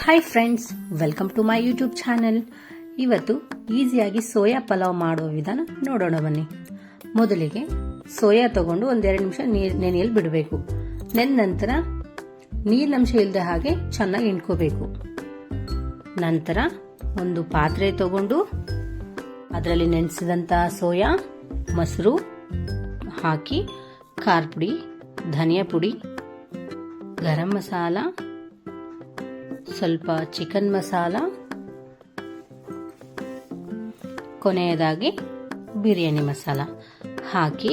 Hi friends, welcome to my YouTube channel. ಇವತ್ತು ಈಸಿಯಾಗಿ soya pulao ಮಾಡುವ ವಿಧಾನ ನೋಡೋಣ ಬನ್ನಿ. ಮೊದಲಿಗೆ ಸೋಯಾ ತಗೊಂಡು ಒಂದೆರಡು ನಿಮಿಷ ನೆನೆಯಲ್ಲಿ ಬಿಡಬೇಕು. ನಂತರ ನೀರಿನಂಶ ಇಲ್ಲದೆ ಹಾಗೆ ಚೆನ್ನಾಗಿ ಇಂಡ್ಕೋಬೇಕು. ನಂತರ ಒಂದು ಪಾತ್ರೆ ತಗೊಂಡು ಅದರಲ್ಲಿ ನೆನೆಸಿದಂತಹ ಸೋಯಾ, ಮೊಸರು ಹಾಕಿ ಖಾರ ಪುಡಿ, ಧನಿಯಾ ಪುಡಿ, ಗರಂ ಮಸಾಲ, ಸ್ವಲ್ಪ ಚಿಕನ್ ಮಸಾಲ, ಕೊನೆಯದಾಗಿ ಬಿರಿಯಾನಿ ಮಸಾಲ ಹಾಕಿ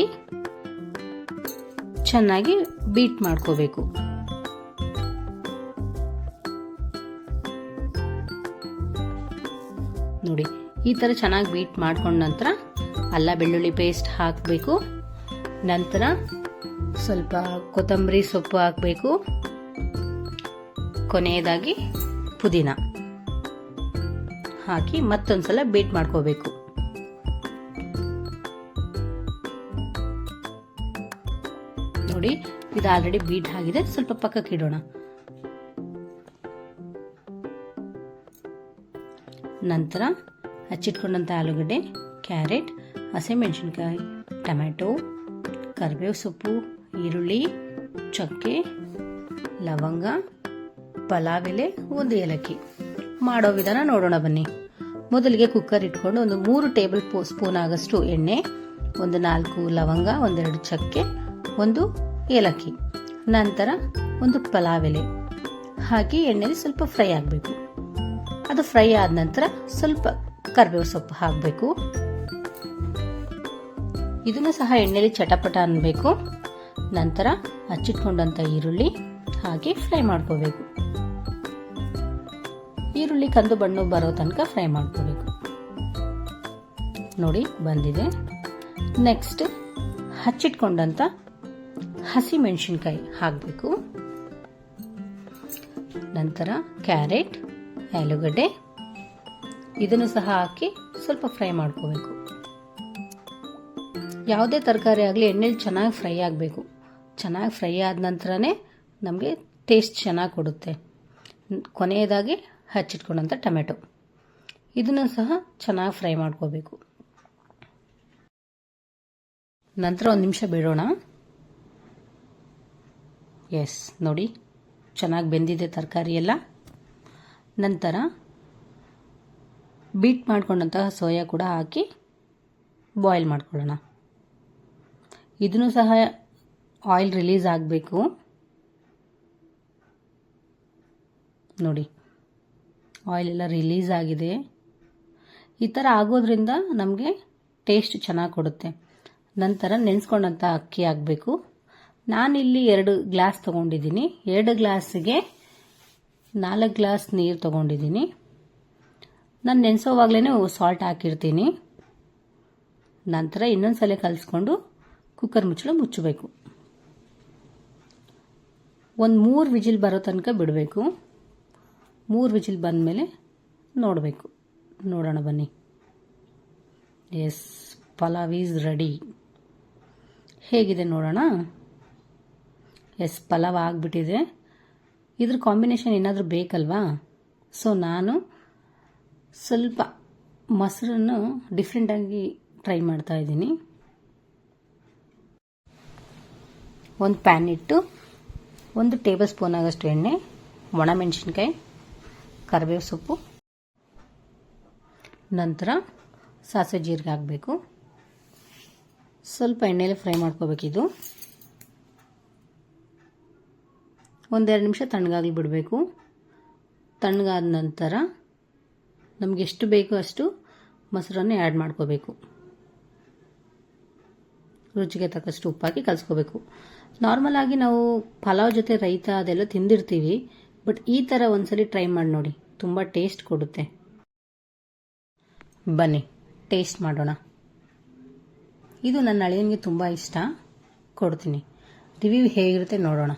ಚೆನ್ನಾಗಿ ಬೀಟ್ ಮಾಡ್ಕೋಬೇಕು. ನೋಡಿ, ಈ ತರ ಚೆನ್ನಾಗಿ ಬೀಟ್ ಮಾಡ್ಕೊಂಡ ನಂತರ ಅಲ್ಲ ಬೆಳ್ಳುಳ್ಳಿ ಪೇಸ್ಟ್ ಹಾಕಬೇಕು. ನಂತರ ಸ್ವಲ್ಪ ಕೊತ್ತಂಬರಿ ಸೊಪ್ಪು ಹಾಕಬೇಕು. ಕೊನೆಯದಾಗಿ ಪುದೀನ ಹಾಕಿ ಮತ್ತೊಂದ್ಸಲ ಬೀಟ್ ಮಾಡ್ಕೋಬೇಕು. ನೋಡಿ, ಇದು ಆಲ್ರೆಡಿ ಬೀಟ್ ಆಗಿದೆ. ಸ್ವಲ್ಪ ಪಕ್ಕಕ್ಕೆ ಇಡೋಣ. ನಂತರ ಹಚ್ಚಿಟ್ಕೊಂಡಂತ ಆಲೂಗಡ್ಡೆ, ಕ್ಯಾರೆಟ್, ಹಸಿಮೆಣಸಿನಕಾಯಿ, ಟೊಮ್ಯಾಟೊ, ಕರಿಬೇವು ಸೊಪ್ಪು, ಈರುಳ್ಳಿ, ಚಕ್ಕೆ, ಲವಂಗ, ಪಲಾವ್ ಎಲೆ, ಒಂದು ಏಲಕ್ಕಿ ಮಾಡೋ ವಿಧಾನ ನೋಡೋಣ ಬನ್ನಿ. ಮೊದಲಿಗೆ ಕುಕ್ಕರ್ ಇಟ್ಕೊಂಡು ಒಂದು 3 ಟೇಬಲ್ ಸ್ಪೂನ್ ಆಗಷ್ಟು ಎಣ್ಣೆ, ಒಂದು 4 ಲವಂಗ, ಒಂದೆರಡು ಚಕ್ಕೆ, ಒಂದು ಏಲಕ್ಕಿ, ನಂತರ ಒಂದು ಪಲಾವ್ ಎಲೆ ಹಾಕಿ ಎಣ್ಣೆಲಿ ಸ್ವಲ್ಪ ಫ್ರೈ ಆಗಬೇಕು. ಅದು ಫ್ರೈ ಆದ ನಂತರ ಸ್ವಲ್ಪ ಕರಿಬೇವು ಸೊಪ್ಪು ಹಾಕಬೇಕು. ಇದನ್ನು ಸಹ ಎಣ್ಣೆಲಿ ಚಟಪಟ ಅನ್ನಬೇಕು. ನಂತರ ಹಚ್ಚಿಟ್ಕೊಂಡಂತ ಈರುಳ್ಳಿ ಹಾಕಿ ಫ್ರೈ ಮಾಡ್ಕೋಬೇಕು. ಈರುಳ್ಳಿ ಕಂದು ಬಣ್ಣ ಬರೋ ತನಕ ಫ್ರೈ ಮಾಡ್ಕೋಬೇಕು. ನೋಡಿ, ಬಂದಿದೆ. ನೆಕ್ಸ್ಟ್ ಹಚ್ಚಿಟ್ಕೊಂಡಂತ ಹಸಿ ಮೆಣಸಿನಕಾಯಿ ಹಾಕಬೇಕು. ನಂತರ ಕ್ಯಾರೆಟ್, ಆಲೂಗಡ್ಡೆ ಇದನ್ನು ಸಹ ಹಾಕಿ ಸ್ವಲ್ಪ ಫ್ರೈ ಮಾಡ್ಕೋಬೇಕು. ಯಾವುದೇ ತರಕಾರಿ ಆಗಲಿ ಎಣ್ಣೆಲಿ ಚೆನ್ನಾಗಿ ಫ್ರೈ ಆಗಬೇಕು. ಚೆನ್ನಾಗಿ ಫ್ರೈ ಆದ ನಂತರನೇ ನಮಗೆ ಟೇಸ್ಟ್ ಚೆನ್ನಾಗಿ ಕೊಡುತ್ತೆ. ಕೊನೆಯದಾಗಿ ಹಚ್ಚಿಟ್ಕೊಂಡಂಥ ಟೊಮೆಟೊ ಇದನ್ನು ಸಹ ಚೆನ್ನಾಗಿ ಫ್ರೈ ಮಾಡ್ಕೋಬೇಕು. ನಂತರ 1 ನಿಮಿಷ ಬಿಡೋಣ. ಎಸ್, ನೋಡಿ, ಚೆನ್ನಾಗಿ ಬೆಂದಿದೆ ತರಕಾರಿ ಎಲ್ಲ. ನಂತರ ಬೀಟ್ ಮಾಡ್ಕೊಂಡಂತಹ ಸೋಯಾ ಕೂಡ ಹಾಕಿ ಬಾಯ್ಲ್ ಮಾಡ್ಕೊಳ್ಳೋಣ. ಇದನ್ನು ಸಹ ಆಯಿಲ್ ರಿಲೀಸ್ ಆಗಬೇಕು. ನೋಡಿ, ಆಯಿಲ್ ಎಲ್ಲ ರಿಲೀಸ್ ಆಗಿದೆ. ಈ ಥರ ಆಗೋದ್ರಿಂದ ನಮಗೆ ಟೇಸ್ಟ್ ಚೆನ್ನಾಗಿ ಕೊಡುತ್ತೆ. ನಂತರ ನೆನೆಸ್ಕೊಂಡಂಥ ಅಕ್ಕಿ ಹಾಕಬೇಕು. ನಾನಿಲ್ಲಿ 2 ಗ್ಲಾಸ್ ತೊಗೊಂಡಿದ್ದೀನಿ. 2 ಗ್ಲಾಸಿಗೆ 4 ಗ್ಲಾಸ್ ನೀರು ತೊಗೊಂಡಿದ್ದೀನಿ. ನಾನು ನೆನೆಸೋವಾಗಲೇ ಸಾಲ್ಟ್ ಹಾಕಿರ್ತೀನಿ. ನಂತರ ಇನ್ನೊಂದ್ಸಲ ಕಲಿಸ್ಕೊಂಡು ಕುಕ್ಕರ್ ಮುಚ್ಚಳ ಮುಚ್ಚಬೇಕು. ಒಂದು 3 ವಿಜಿಲ್ ಬರೋ ತನಕ ಬಿಡಬೇಕು. 3 ವಿಜಿಲ್ ಬಂದಮೇಲೆ ನೋಡೋಣ ಬನ್ನಿ. Yes, pulao is ready. ಹೇಗಿದೆ ನೋಡೋಣ. ಎಸ್, ಪಲಾವ್ ಆಗಿಬಿಟ್ಟಿದೆ. ಇದ್ರ ಕಾಂಬಿನೇಷನ್ ಏನಾದರೂ ಬೇಕಲ್ವಾ? ಸೊ ನಾನು ಸ್ವಲ್ಪ ಮೊಸರನ್ನು ಡಿಫ್ರೆಂಟಾಗಿ ಟ್ರೈ ಮಾಡ್ತಾ ಇದ್ದೀನಿ. ಒಂದು ಪ್ಯಾನ್ ಇಟ್ಟು 1 ಟೇಬಲ್ ಸ್ಪೂನ್ ಆಗಷ್ಟು ಎಣ್ಣೆ, ಒಣಮೆಣಸಿನ್ಕಾಯಿ, ಕರಿಬೇವು ಸೊಪ್ಪು, ನಂತರ ಸಾಸಿವೆ ಜೀರಿಗೆ ಹಾಕಬೇಕು. ಸ್ವಲ್ಪ ಎಣ್ಣೆಯಲ್ಲಿ ಫ್ರೈ ಮಾಡ್ಕೋಬೇಕಿದು. 1-2 ನಿಮಿಷ ತಣ್ಣಗಾಗಲಿ ಬಿಡಬೇಕು. ತಣ್ಣಗಾದ ನಂತರ ನಮಗೆ ಎಷ್ಟು ಬೇಕೋ ಅಷ್ಟು ಮೊಸರನ್ನು ಆ್ಯಡ್ ಮಾಡ್ಕೋಬೇಕು. ರುಚಿಗೆ ತಕ್ಕಷ್ಟು ಉಪ್ಪಾಕಿ ಕಲಿಸ್ಕೋಬೇಕು. ನಾರ್ಮಲ್ ಆಗಿ ನಾವು ಪಲಾವ್ ಜೊತೆ ರೈತ ಅದೆಲ್ಲ ತಿಂದಿರ್ತೀವಿ. ಬಟ್ ಈ ಥರ ಒಂದ್ಸಲಿ ಟ್ರೈ ಮಾಡಿ ನೋಡಿ, ತುಂಬ ಟೇಸ್ಟ್ ಕೊಡುತ್ತೆ. ಬನ್ನಿ ಟೇಸ್ಟ್ ಮಾಡೋಣ. ಇದು ನನ್ನ ಅಳಿಯನಿಗೆ ತುಂಬ ಇಷ್ಟ. ಕೊಡ್ತೀನಿ. ರಿವ್ಯೂ ಹೇಗಿರುತ್ತೆ ನೋಡೋಣ.